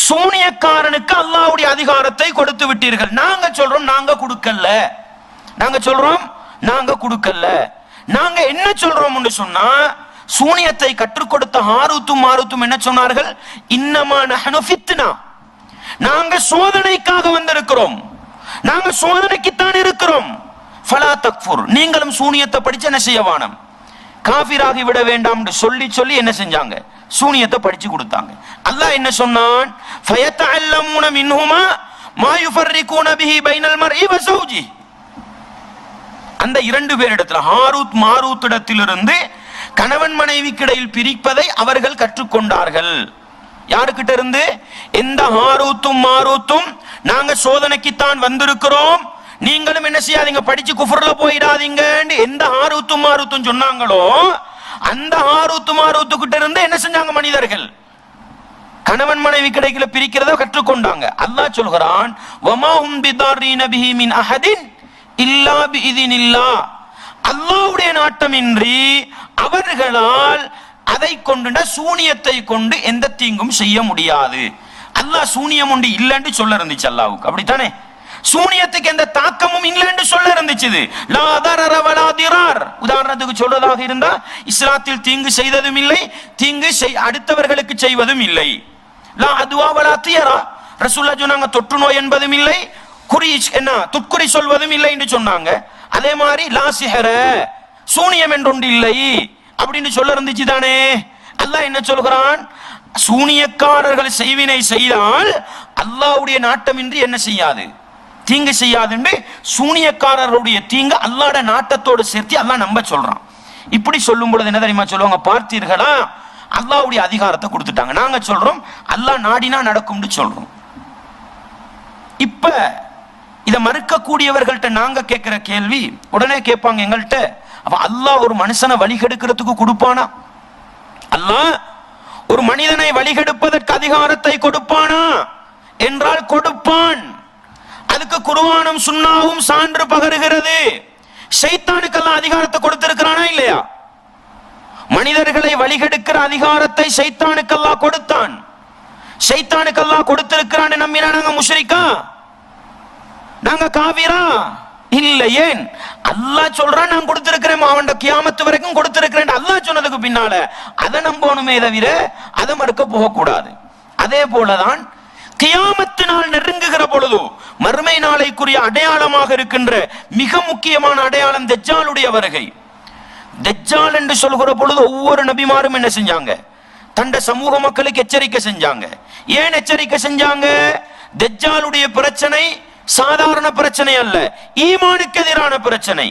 சூனியக்காரனுக்கு அல்லாஹ்வுடைய அதிகாரத்தை கொடுத்து விட்டீர்கள். நாங்க சொல்றோம் நாங்க கொடுக்கல, நாங்க என்ன சொல்றோம் என்று சொன்னா, சூனியத்தை கற்றுக் கொடுத்த ஹாரூத்தும் மாரூத்தும் என்ன சொன்னார்கள்? இன்னமா நஹ்னு ஃபித்னா, நாங்க சோதனைக்காக வந்திருக்கிறோம், நாங்க சோதனைக்குத்தான் இருக்கிறோம். ஃபலா தக்ஃபுர், நீங்களும் சூனியத்தை படிச்சு என்ன செய்ய வேணும், காஃபிராகி விட வேண்டாம் என்று சொல்லி சொல்லி என்ன செஞ்சாங்க, சூனியத்தை படிச்சு கொடுத்தாங்க. அல்லாஹ் என்ன சொன்னான், ஃபயத்தஅல்லமூன மின்ஹுமா மா யுஃபர்ரிகூன பிஹி பைனல் மர்இ வ ஸௌஜி. அந்த இரண்டு பேரிடத்துல ஹாரூத் மாரூத் இடத்திலிருந்து கணவன் மனைவிக்கு இடையில் பிரிப்பதை அவர்கள் கற்றுக்கொண்டார்கள். யாருக்கிட்ட இருந்து? எந்த ஹாரூத்தும் மாரூத்தும் நாங்க சோதனைக்குத்தான் வந்திருக்கிறோம், நீங்களும் என்ன செய்யாதீங்க, படிச்சு குஃப்ர்ல போயிடாதீங்க எந்த ஹாரூத்தும் மாரூத்தும் சொன்னாங்களோ அந்த ஹாரூத்து மாரூத்து கிட்ட இருந்து என்ன செஞ்சாங்க, மனிதர்கள் கணவன் மனைவி கிடைக்கல பிரிக்கிறத கற்றுக்கொண்டாங்க. அல்லாஹ் சொல்கிறான், வமா ஹும் பிதாரீன பிஹி மின் அஹதின் இல்லா பிஇذنில்லாஹ், அல்லாஹ்வுடைய நாட்டமின்றி அவர்களால் அதை கொண்டு சூனியத்தை கொண்டு எந்த தீங்கும் செய்ய முடியாது. அல்லாஹ் சூனியம் ஒன்று இல்லைன்னு சொல்ல இருந்துச்சு அல்லாஹ்வுக்கு, அப்படித்தானே? சூனியத்துக்கு எந்த தாக்கமும் இல்லைன்னு சொல்ல இருந்துச்சு. லா தரர வலா திரார், உதாரணத்துக்கு சொல்றதாக இருந்தா இஸ்லாத்தில் தீங்கு செய்ததும் இல்லை, தீங்கு அடுத்தவர்களுக்கு செய்வதும் இல்லை. லா அதுவா வலா தியரா, ரசூலுல்லாஹ் சொன்னாங்க தொற்று நோய் என்பதும் இல்லை, குறி என்ன துட்குறி சொல்வதும் இல்லை என்று சொன்னாங்க. அதே மாதிரி லா சிஹர, சூனியம் என்றொன்று இல்லை அப்படின்னு சொல்ல இருந்துச்சு தானே. அல்லாஹ் என்ன சொல்கிறான், சூனியக்காரர்கள் செய்வினை செய்தால் அல்லாஹ்வுடைய நாட்டமின்றி என்ன செய்யாது, தீங்கு செய்யாது. சூனியக்காரருடைய தீங்கு அல்லாஹ்வுடைய நாட்டத்தோடு சேர்த்து அல்லாஹ் நம்ப சொல்றான். இப்படி சொல்லும் பொழுது என்ன தெரியுமா சொல்லுவாங்க, பார்த்தீர்களா அல்லாஹ்வுடைய அதிகாரத்தை கொடுத்துட்டாங்க. நாங்க சொல்றோம் அல்லாஹ் நாடினா நடக்கும்னு சொல்றோம். இப்ப இதை மறுக்கக்கூடியவர்கள்ட்ட நாங்க கேட்கிற கேள்வி உடனே கேட்பாங்க எங்கள்கிட்ட, அப்ப அல்லாஹ் ஒரு மனுஷனை வழிகெடுக்கிறதுக்கு கொடுப்பானா? அல்லாஹ் ஒரு மனிதனை வழிகெடுப்பதற்கு அதிகாரத்தை கொடுப்பானா என்றால் கொடுப்பான். அதுக்கு குர்ஆனும் சுன்னாவும் சான்று பகருகிறது. ஷைத்தானுக்கு அல்லாஹ் அதிகாரத்தை கொடுத்திருக்கிறானா இல்லையா? மனிதர்களை வழிகெடுக்கிற அதிகாரத்தை ஷைத்தானுக்கு அல்லாஹ் கொடுத்தான். ஷைத்தானுக்கு அல்லாஹ் கொடுத்திருக்கிறான்னு நம்பினா நாங்க முஷ்ரிக்கா, நாங்க காஃபிரா? இல்ல. ஏன்? அல்லாஹ் சொல்றான் நான் கொடுத்திருக்கிறேன், அவன் கியாமத்து வரைக்கும் கொடுத்திருக்கிறேன். அல்லாஹ் சொன்னதுக்கு பின்னால அதை நம்பணுமே தவிர அதை மறுக்க போகக்கூடாது. அதே போலதான் கியாமத்து நாள் நெருங்குகிற பொழுது மறுமை நாளைக்குரிய அடையாளமாக இருக்கின்ற மிக முக்கியமான அடையாளம் தஜ்ஜாலுடைய வருகை. தஜ்ஜால் என்று சொல்கிற பொழுது ஒவ்வொரு நபிமாரும் என்ன செஞ்சாங்க, தண்ட சமூக மக்களுக்கு எச்சரிக்கை செஞ்சாங்க. ஏன் எச்சரிக்கை செஞ்சாங்க? தஜ்ஜாலுடைய பிரச்சனை சாதாரண பிரச்சனை அல்ல, ஈமானுக்கு எதிரான பிரச்சனை.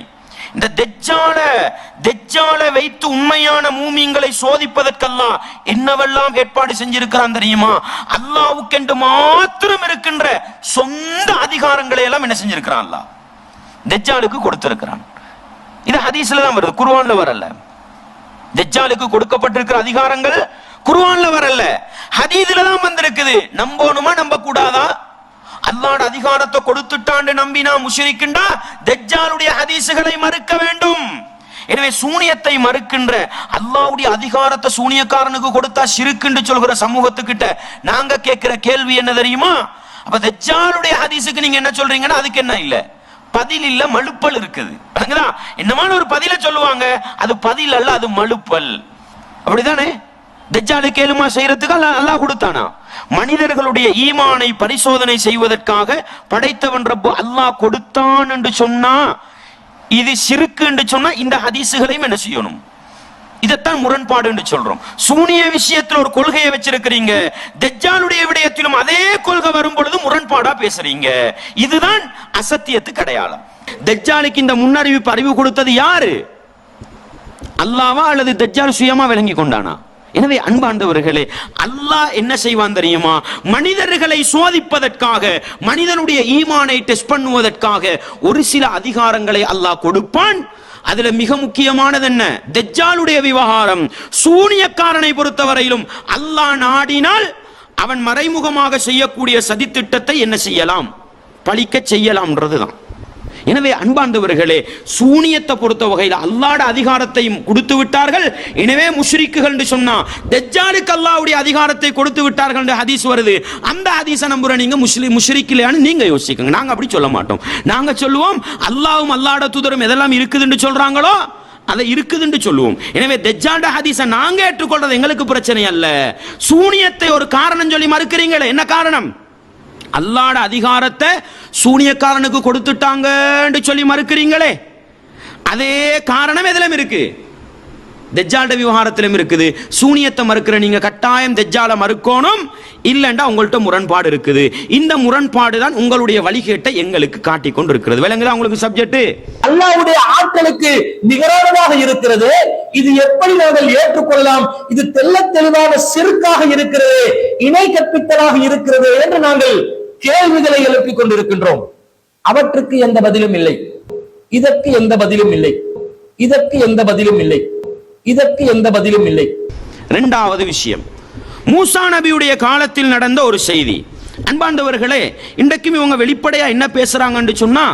இந்த தஜ்ஜாலை வைத்து உண்மையான மூமின்களை சோதிப்பதற்கெல்லாம் என்னவெல்லாம் ஏற்பாடு செஞ்சிருக்கிறான் தெரியுமா? அல்லாஹ்வுக்கென்று மாத்திரம் இருக்கின்ற சொந்த அதிகாரங்களை எல்லாம் என்ன செஞ்சிருக்கிறான், அல்லாஹ் தஜ்ஜாலுக்கு கொடுத்திருக்கிறான். இது ஹதீஸ்ல தான் வருது, குர்ஆன்ல வரல. தஜ்ஜாலுக்கு கொடுக்கப்பட்டிருக்கிற அதிகாரங்கள் குர்ஆன்ல வரல, ஹதீஸ்ல தான் வந்திருக்குது. நம்பணுமா நம்ப கூடாதா? அல்லாஹ்வுடைய அதிகாரத்தை கொடுத்துட்டான்னு நம்பினா முஷ்ரிக்குண்டா தஜ்ஜாலுடைய ஹதீஸ்களை மறுக்க வேண்டும். எனவே சூனியத்தை மறுக்கின்ற அல்லாஹ்வுடைய அதிகாரத்தை சூனியக்காரனுக்கு கொடுத்தா ஷிர்க்குன்னு சொல்கிற சமூகத்துக்கிட்ட நாங்க கேட்கிற கேள்வி என்ன தெரியுமா? அப்ப தஜ்ஜாலுடைய ஹதீஸுக்கு நீங்க என்ன சொல்றீங்கன்னா அதுக்கு என்ன இல்ல, பதில் இல்ல, மழுப்பல் இருக்குது. என்னமான ஒரு பதில சொல்லுவாங்க, அது பதில் அல்ல, அது மழுப்பல். அப்படிதானே? தஜ்ஜாலுக்கு ஏழுமா செய்யறதுக்கு அல்லாஹ் கொடுத்தானா? மனிதர்களுடைய ஈமானை பரிசோதனை செய்வதற்காக படைத்தவன் ரப்பு அல்லாஹ் கொடுத்தான் என்று சொன்னா இது ஷிர்க் என்று சொன்னா இந்த ஹதீசுகளையும் என்ன செய்யணும், இதைத்தான் முரண்பாடு என்று சொல்றோம். சூனிய விஷயத்தில் ஒரு கொள்கையை வச்சிருக்கிறீங்க, தஜ்ஜாலுடைய விடயத்திலும் அதே கொள்கை வரும் பொழுது முரண்பாடா பேசுறீங்க. இதுதான் அசத்தியத்துக்கு அடையாளம். தஜ்ஜாலுக்கு இந்த முன்னறிவிப்பு அறிவு கொடுத்தது யாரு? அல்லாஹ்வா அல்லது தஜ்ஜால் சுயமா விளங்கி கொண்டானா? எனவே அன்பாண்டவர்களே, அல்லாஹ் என்ன செய்வான் தெரியுமா? மனிதர்களை சோதிப்பதற்காக, மனிதனுடைய ஈமானை டெஸ்ட் பண்ணுவதற்காக ஒரு சில அதிகாரங்களை அல்லாஹ் கொடுப்பான். அதுல மிக முக்கியமானது என்ன? தஜ்ஜாலுடைய விவகாரம். சூனியக்காரனை பொறுத்தவரையிலும் அல்லாஹ் நாடினால் அவன் மறைமுகமாக செய்யக்கூடிய சதித்திட்டத்தை என்ன செய்யலாம், பழிக்க செய்யலாம்ன்றதுதான். எனவே அன்பார்ந்தவர்களே, சூனியத்தை பொறுத்த வகையில் அல்லாஹ்வுடைய அதிகாரத்தையும் கொடுத்து விட்டார்கள். எனவே முஷ்ரிக்குகள் என்று சொன்னா தஜ்ஜாலுக்கு அல்லாஹ்வுடைய அதிகாரத்தை கொடுத்து விட்டார்கள் என்ற ஹதீஸ் வருது. அந்த ஹதீஸை நம்புற நீங்க முஷ்ரிக் இல்லையான்னு நீங்க யோசிக்கங்க. நாங்க அப்படி சொல்ல மாட்டோம். நாங்க சொல்லுவோம் அல்லாஹ்வும் அல்லாஹ்வுடைய தூதரும் எதெல்லாம் இருக்குதுன்னு சொல்றாங்களோ அதை இருக்குதுன்னு சொல்லுவோம். எனவே தஜ்ஜாலுடைய ஹதீஸை நாங்க ஏற்றுக்கொள்றது எங்களுக்கு பிரச்சனை அல்ல. சூனியத்தை ஒரு காரணம் சொல்லி மறுக்கிறீங்களே, என்ன காரணம்? அல்லாஹ்வுடைய அதிகாரத்தை சூனியக்காரனுக்கு கொடுத்துட்டாங்கன்னு சொல்லி மறுக்கிறீங்களே, அதே காரணம் எதிலும் இருக்கு, தஜ்ஜாலுடைய விவகாரத்திலும் இருக்குது. சூனியத்தை மறுக்கிற நீங்க கட்டாயம் தஜ்ஜாலை மறுக்கணும், இல்லைண்டா உங்கள்கிட்ட முரண்பாடு இருக்குது. இந்த முரண்பாடு தான் உங்களுடைய வழிகேட்டை எங்களுக்கு காட்டிக் கொண்டு இருக்கிறது. விளங்குதா உங்களுக்கு சப்ஜெக்ட்? அல்லாஹ்வுடைய ஆட்களுக்கு நிகரானதாக இருக்கிறது. இது எப்படி நாங்கள் ஏற்றுக்கொள்ளலாம்? இது தெள்ளத் தெளிவான சிறுக்காக இருக்கிறது, இணை கற்பித்தலாக இருக்கிறது என்று நாங்கள் கேள்விகளை எழுப்பிக் கொண்டிருக்கின்றோம். அவற்றுக்கு எந்த பதிலும் இல்லை, இதற்கு எந்த பதிலும் இல்லை, இதற்கு எந்த பதிலும் இல்லை, இதற்கு எந்த பதிலும் இல்லை. இரண்டாவது விஷயம், மூசா நபியுடைய காலத்தில் நடந்த ஒரு செய்தி. அன்பாண்டவர்களே, இன்றைக்கும் இவங்க வெளிப்படையா என்ன பேசுறாங்கன்னு சொன்னா,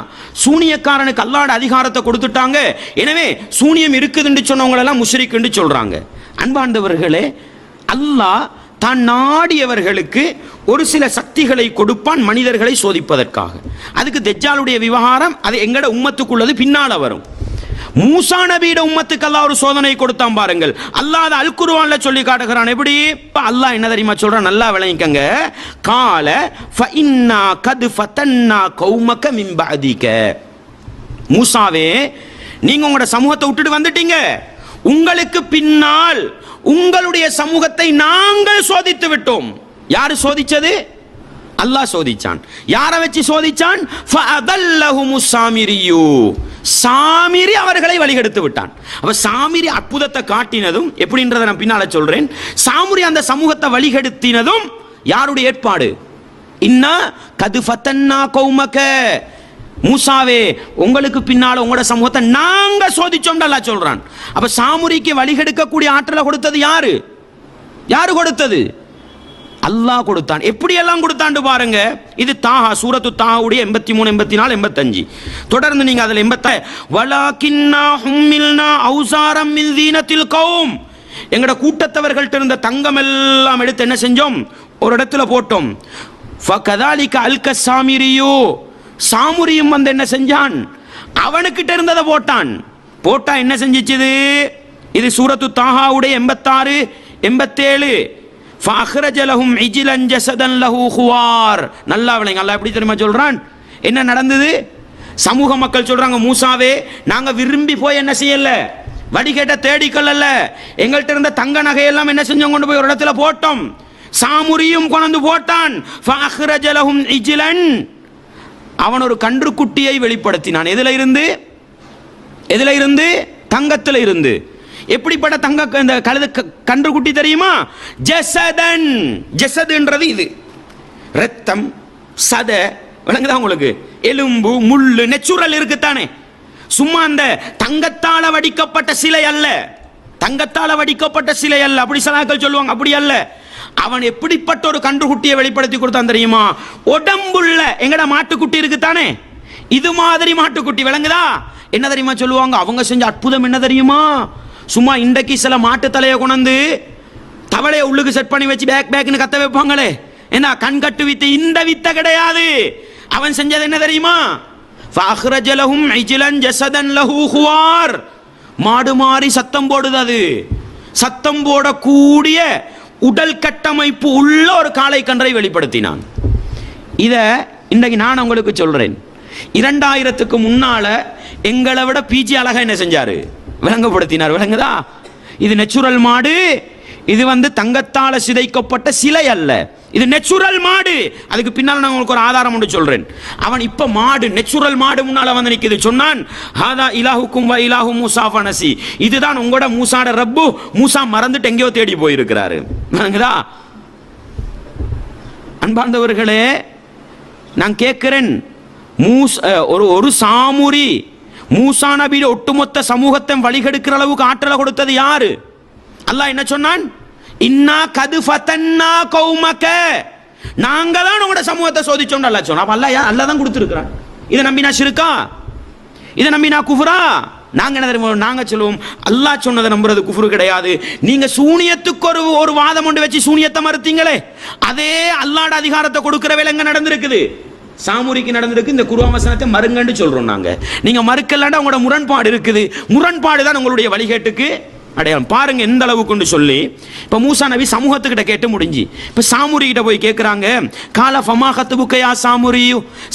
சூனியக்காரனுக்கு அல்லாஹ்வுடைய அதிகாரத்தை கொடுத்துட்டாங்க, எனவே சூனியம் இருக்குதுன்னு சொன்னவங்க எல்லாம் முஷ்ரிக்னு சொல்றாங்க. அன்பாண்டவர்களே, அல்லாஹ் தான் நாடியவர்களுக்கு ஒரு சில சக்திகளை கொடுப்பான் மனிதர்களை சோதிப்பதற்காக. அதுக்கு தஜ்ஜாலுடைய விவகாரம் அது எங்கட உம்மத்துக்குள்ளது பின்னால வரும். மூசா நபியோட உம்மத்துக்கு அல்லாஹ் ஒரு சோதனை கொடுத்தான் பாருங்கள். அல்லாஹ் அல் குர்ஆன்ல சொல்லி காட்டுகிறான். எப்படி? அல்லாஹ் என்ன தெரியுமா சொல்றான், நல்லா விளங்கிக்கங்க. கால ஃபஇன்னா கத் ஃபதன்னா கௌமக மின் பஅதிக. மூசாவே, நீங்க உங்களோட சமூகத்தை விட்டுட்டு வந்துட்டீங்க, உங்களுக்கு பின்னால் உங்களுடைய சமூகத்தை நாங்கள் சோதித்து விட்டோம். யாரு சோதிச்சது? அல்லாஹ் சோதிச்சான். யாரை வச்சு சோதிச்சான்? ஃபஅதல்லஹுமுஸ் சாமிரியு. சாமிரி அவர்களை வழிகெடுத்து விட்டான். அப்ப சாமிரி அற்புதத்தை காட்டினதும் எப்படின்றத நான் பின்னால சொல்றேன். சாமிரி அந்த சமூகத்தை வழிகெடுத்தினதும் யாருடைய ஏற்பாடு? இன்னா கது ஃபதன்னா கௌமக. மூசாவே, உங்களுக்கு பின்னால உங்களோட சமூகத்தை நாங்க சோதிச்சோம் அல்லாஹ் சொல்றான். அப்ப சாமுரிக்கு வழிகெடுக்கக்கூடிய ஆற்றலை கொடுத்தது யாரு? யாரு கொடுத்தது? அல்லாஹ் கொடுத்தான். எப்படி எல்லாம் கொடுத்தாண்டு பாருங்க. இது தாஹா, சூரத்து தாஹாவுடைய 83, 84, 85. தொடர்ந்து நீங்க அதுல 80 வலாகின்னா ஹும்மில்னா ஔசாரம் மின் தீனத்தில் கௌம். எங்கட கூட்டத்தவர்கள்ட்ட இருந்த தங்கம் எல்லாம் எடுத்து என்ன செஞ்சோம்? ஒரு இடத்துல போட்டோம். ஃபகதாலிக அல்க சாமிரியு. சாமுரியும் வந்து என்ன செஞ்சான்? அவனுக்கிட்ட இருந்ததை போட்டான். போட்டா என்ன செஞ்சிச்சுது? இது சூரத்து தாஹாவுடைய 86, 87. فَأَخْرَجَ لَهُمْ عِجْلًا جَسَدًا لَهُ خُوَارٌ. நல்லா விளங்க. அல்லாஹ் எப்படி தெரியுமா சொல்றான்? என்ன நடந்தது? சமூக மக்கள் சொல்றாங்க, மூசாவே, நாங்க விரும்பி போய் என்ன செய்யல, வடிகேட்ட தேடிக்கொள்ளல, எங்கள்கிட்ட இருந்த தங்க நகையெல்லாம் என்ன செஞ்சோம்? கொண்டு போய் ஒரு இடத்துல போட்டோம். சாமுரியும் கொண்டு போட்டான். فَأَخْرَجَ لَهُمْ عِجْلًا. அவன் ஒரு கன்றுக்குட்டியை வெளிப்படுத்தினான். எதுல இருந்து? எதுல இருந்து? தங்கத்துல இருந்து. எப்படிப்பட்ட தங்க இந்த கழுது கன்றுக்குட்டி தெரியுமா? ஜசதன். ஜசதுன்றது இது ரத்தம், சத, விளங்குதா உங்களுக்கு? எலும்பு, முள்ளு, நெச்சுரல் இருக்குத்தானே. சும்மா அந்த தங்கத்தால வடிக்கப்பட்ட சிலை அல்ல, தங்கத்தால வடிக்கப்பட்ட சிலை அல்ல. அப்படி சலாக்கள் சொல்லுவாங்க, அப்படி அல்ல. அவன் எப்படிப்பட்ட ஒரு கன்றுக்குட்டியை வெளிப்படுத்தி கொடுத்தான் தெரியுமா? உடம்புள்ள எங்கட மாட்டுக்குட்டி இருக்குத்தானே, இது மாதிரி மாட்டுக்குட்டி. விளங்குதா? என்ன தெரியுமா சொல்லுவாங்க? அவங்க செஞ்ச அற்புதம் என்ன தெரியுமா? சும்மா இன்றைக்கு சில மாட்டு தலையை கொண்டு தவளையை உள்ளுக்கு செட் பண்ணி வச்சு பேக் பேக்னு கத்த வைப்பாங்களே, என்ன கண் கட்டு வித்து, இந்த வித்த கிடையாது. அவன் செஞ்சது என்ன தெரியுமா? فَأَخْرَجَ لَهُمْ عِجْلًا جَسَدًا لَهُ خُوَارٌ. மாடு மாறி சத்தம் போடுது. அது சத்தம் போடக்கூடிய உடல் கட்டமைப்பு உள்ள ஒரு காளை கன்றை வெளிப்படுத்தினான். இத இன்றைக்கு நான் உங்களுக்கு சொல்றேன். 2000க்கு முன்னால எங்களை விட பிஜி அழகா என்ன செஞ்சாரு? விளங்கப்படுத்தினார். விளங்குதா? இது நெச்சுரல் மாடு. இது வந்து தங்கத்தால சிதைக்கப்பட்ட சிலை அல்ல, இது நெச்சுரல் மாடு. அதுக்கு பின்னால் நான் உங்களுக்கு ஒரு ஆதாரம் ஒன்று சொல்றேன். அவன் இப்ப மாடு, நெச்சுரல் மாடு முன்னால வந்து நிக்குது. சொன்னான், ஹாதா இலாஹுக்கும் வ இலாஹு மூசா ஃபனசி. இதுதான் உங்களோட மூசாட ரப்பு. மூசா மறந்துட்டு எங்கேயோ தேடி போயிருக்கிறாரு. விளங்குதா? அன்பார்ந்தவர்களே, நான் கேட்கிறேன், ஒரு சாமுரி மூசா நபியோட ஒட்டுமொத்த சமூகத்தை வழிகெடுக்கிற அளவுக்கு ஆற்றலை கொடுத்தது யாரு? அல்லாஹ் என்ன சொன்னான்? இன்னா கது ஃபதன்னா கௌமக. நாங்க தான் உங்களோட சமூகத்தை சோதிச்சோம் அல்லாஹ் சொன்னான். அப்ப அல்லாஹ் தான் கொடுத்திருக்கிறான். இதை நம்பி நான் ஷிர்கா? இதை நம்பி நான் குஃப்ரா? நாங்க என்ன தெரியுமா நாங்க சொல்லுவோம்? அல்லாஹ் சொன்னதை நம்புறது குஃப்ரு கிடையாது. நீங்க சூனியத்துக்கு ஒரு வாதம் ஒன்று வச்சு சூனியத்தை மறுத்தீங்களே, அதே அல்லாஹ்வோட அதிகாரத்தை கொடுக்கிற வேலை எங்க நடந்திருக்குது? சாமுரிக்கு நடந்திருக்கு. இந்த குர்ஆன் வசனத்தை மறுங்கன்னு சொல்றோம் நாங்க. நீங்க மறுக்கலன்னா உங்களோட முரண்பாடு இருக்குது. முரண்பாடு தான் உங்களுடைய வழிகேட்டுக்கு அடையாளம் பாருங்க எந்த அளவுக்கு சொல்லி. இப்ப மூசா நபி சமூகத்துக்கிட்ட கேட்டு முடிஞ்சு, இப்ப சாமுரி கிட்ட போய் கேட்கிறாங்க, கால ஃபமா கத்துபுக்கையா சாமுரி,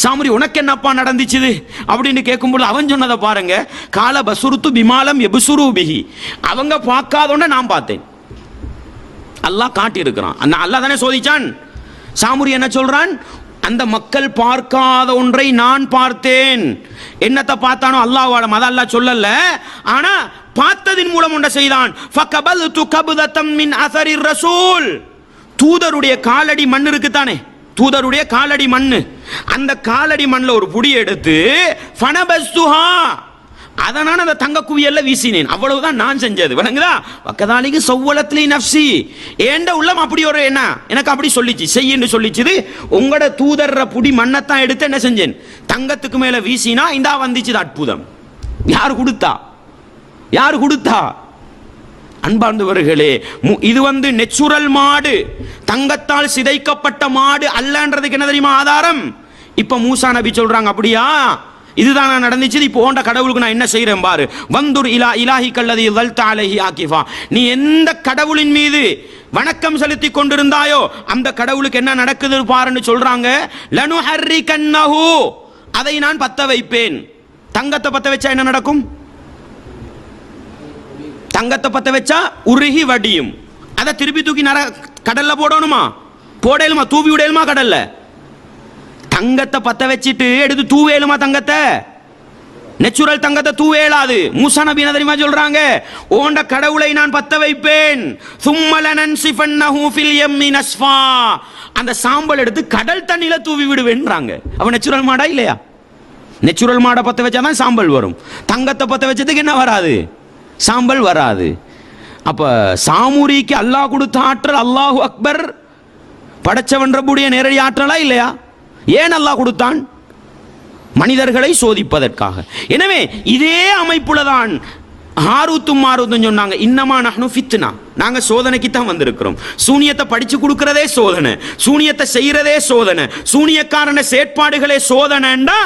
சாமுரி உனக்கு என்னப்பா நடந்துச்சு அப்படின்னு கேட்கும்போது அவன் சொன்னதை பாருங்க, கால பசுருத்து பிமாலம் எபுசுரு பிஹி, அவங்க பார்க்காதோட நான் பார்த்தேன். அல்லாஹ் காட்டி இருக்கிறான், அல்லாஹ் தானே சோதிச்சான். சாமுரி என்ன சொல்றான், அந்த மக்கள் பார்க்காத ஒன்றை நான் பார்த்தேன். என்னத்தை பார்த்தானோ அல்லாஹ்வாலம், அத அல்லாஹ் சொல்லல, ஆனா பார்த்ததின் மூலம் ஒன்றை செய்தான். ஃபகபல்து கப்தத்தம் மின் அஸரிர் ரசூல், தூதருடைய காலடி மண் இருக்குதானே, தூதருடைய காலடி மண்ணு, அந்த காலடி மண்ணில் ஒரு புடி எடுத்து ஃபனபஸ்துஹா, அதனால அந்த தங்க குவியல்ல வீசினேன். அவ்வளவுதான் நான் செஞ்சது. வணங்குதா? வக்கதாலிக்கு சவ்வலத்திலே நஃப்சி, ஏண்ட உள்ளம் அப்படி ஒரு என்ன எனக்கு அப்படி சொல்லிச்சு, செய்யன்னு சொல்லிச்சுது. உங்களோட தூதர்ற புடி மண்ணத்தான் எடுத்து என்ன செஞ்சேன், தங்கத்துக்கு மேல வீசினா இந்தா வந்துச்சு அற்புதம். யார் கொடுத்தா? யார் கொடுத்தா? அன்பார்ந்தவர்களே, இது நெச்சுரல் மாடு, தங்கத்தால் சிதைக்கப்பட்ட மாடு அல்லன்றதுக்கு என்ன தெரியுமா ஆதாரம்? இப்ப மூசா நபி சொல்றாங்க, அப்படியா இதுதான் நடந்துச்சு, இப்போ ஓண்ட கடவுளுக்கு நான் என்ன செய்யறேன் பாரு. வந்தூர் இலா இலாஹி கல்லதி வல்த அலைஹி ஆகிஃபா, நீ எந்த கடவுளின் மீது வணக்கம் செலுத்தி கொண்டிருந்தாயோ அந்த கடவுளுக்கு என்ன நடக்குது பாருன்னு சொல்றாங்க. லனு ஹர்ரி கன்னஹு, அதை நான் பத்த வைப்பேன். தங்கத்தை பத்த வச்சா என்ன நடக்கும்? தங்கத்தை பத்த வச்சா உருகி வடியும். அதை திருப்பி தூக்கி கடல்ல போடணுமா? போடலுமா? தூவி விடலுமா கடல்ல? தங்கத்தை பத்த வச்சிட்டு எடுத்து தூவேலுமா? தங்கத்தை, நேச்சுரல் தங்கத்தை தூவேலாது. மூசா நபி என்ன தெரியுமா சொல்றாங்க, ஓண்ட கடவுளை நான் பத்த வைப்பேன். சும்மலனன்சிஃபன்னஹு ஃபில் யம்மி நஸ்ஃபா, அந்த சாம்பல் எடுத்து கடல் தண்ணியில தூவி விடுவேன்றாங்க. அவன் நேச்சுரல் மாடா இல்லையா? நேச்சுரல் மாடை பத்த வச்சாதான் சாம்பல் வரும். தங்கத்தை பத்த வச்சதுக்கு என்ன வராது? சாம்பல் வராது. அப்ப சாமுரிக்கு அல்லாஹ் கொடுத்த ஆற்றல், அல்லாஹு அக்பர், படைச்சவன் ரப்புடைய நேரடி ஆற்றலா இல்லையா? ஏன் அல்லாஹ் கொடுத்தான்? மனிதர்களை சோதிப்பதற்காக. எனவே இதே அமைப்புல தான் ஹாரூத்தும் மாரூத்தும் சொன்னாங்க, இன்னமா நஹ்னு ஃபித்னா, நாங்க சோதனைக்கு தான் வந்திருக்கிறோம். சூனியத்தை படிச்சு கொடுக்கிறதே சோதனை, சூனியத்தை செய்யறதே சோதனை, சூனியக்காரன செயற்பாடுகளே சோதனைண்டா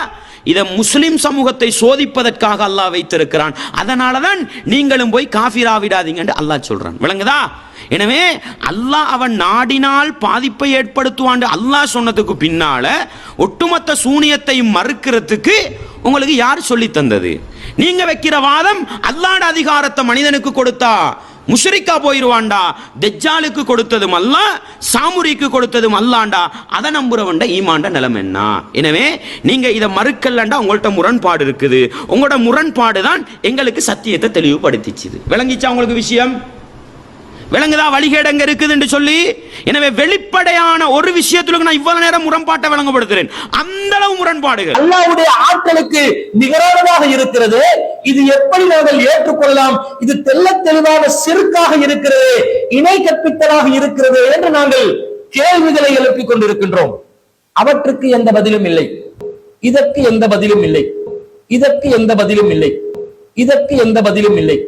இதை முஸ்லிம் சமூகத்தை சோதிப்பதற்காக அல்லாஹ் வைத்திருக்கிறான். அதனாலதான் நீங்களும் போய் காஃபிராவிடாதீங்க அல்லாஹ் சொல்றான். விளங்குதா? எனவே அல்லாஹ் அவன் நாடினால் பாதிப்பை ஏற்படுத்துவான் அல்லாஹ் சொன்னதுக்கு பின்னால ஒட்டுமொத்த சூனியத்தை மறுக்கிறதுக்கு உங்களுக்கு யார் சொல்லி தந்தது? நீங்க வைக்கிற வாதம் அல்லாஹ்வுடைய அதிகாரத்தை மனிதனுக்கு கொடுத்தா முஷ்ரிக்கா போயிருவான்டா, தஜ்ஜாலுக்கு கொடுத்ததும் அல்லாஹ், சாமுரிக்கு கொடுத்ததும் அல்லாஹ்டா, அதை நம்புறவன்டா ஈமான்ட நிலைமை என்ன? எனவே நீங்க இதை மறுக்கலண்டா உங்கள்ட்ட முரண்பாடு இருக்குது. உங்களோட முரண்பாடு தான் எங்களுக்கு சத்தியத்தை தெளிவுபடுத்திச்சுது. விளங்கிச்சா உங்களுக்கு விஷயம்? விளங்குதா வழிகேடு எங்க இருக்குதுன்னு சொல்லி? எனவே வெளிப்படையான ஒரு விஷயத்துக்கு நான் இவ்வளவு நேரம் முரண்பாட்டை விளங்கப்படுத்துறேன். அந்த அளவு முரண்பாடுகள் அல்லாஹ்வுடைய ஆற்றலுக்கு நிகரானதாக இருக்கிறது. இது எப்படி நாங்கள் ஏற்றுக்கொள்ளலாம்? இது தெள்ளத் தெளிவான சிறுக்காக இருக்கிறது, இணை கற்பித்தலாக இருக்கிறது என்று நாங்கள் கேள்விகளை எழுப்பிக் கொண்டிருக்கின்றோம். அவற்றுக்கு எந்த பதிலும் இல்லை, இதற்கு எந்த பதிலும் இல்லை, இதற்கு எந்த பதிலும் இல்லை, இதற்கு எந்த பதிலும் இல்லை.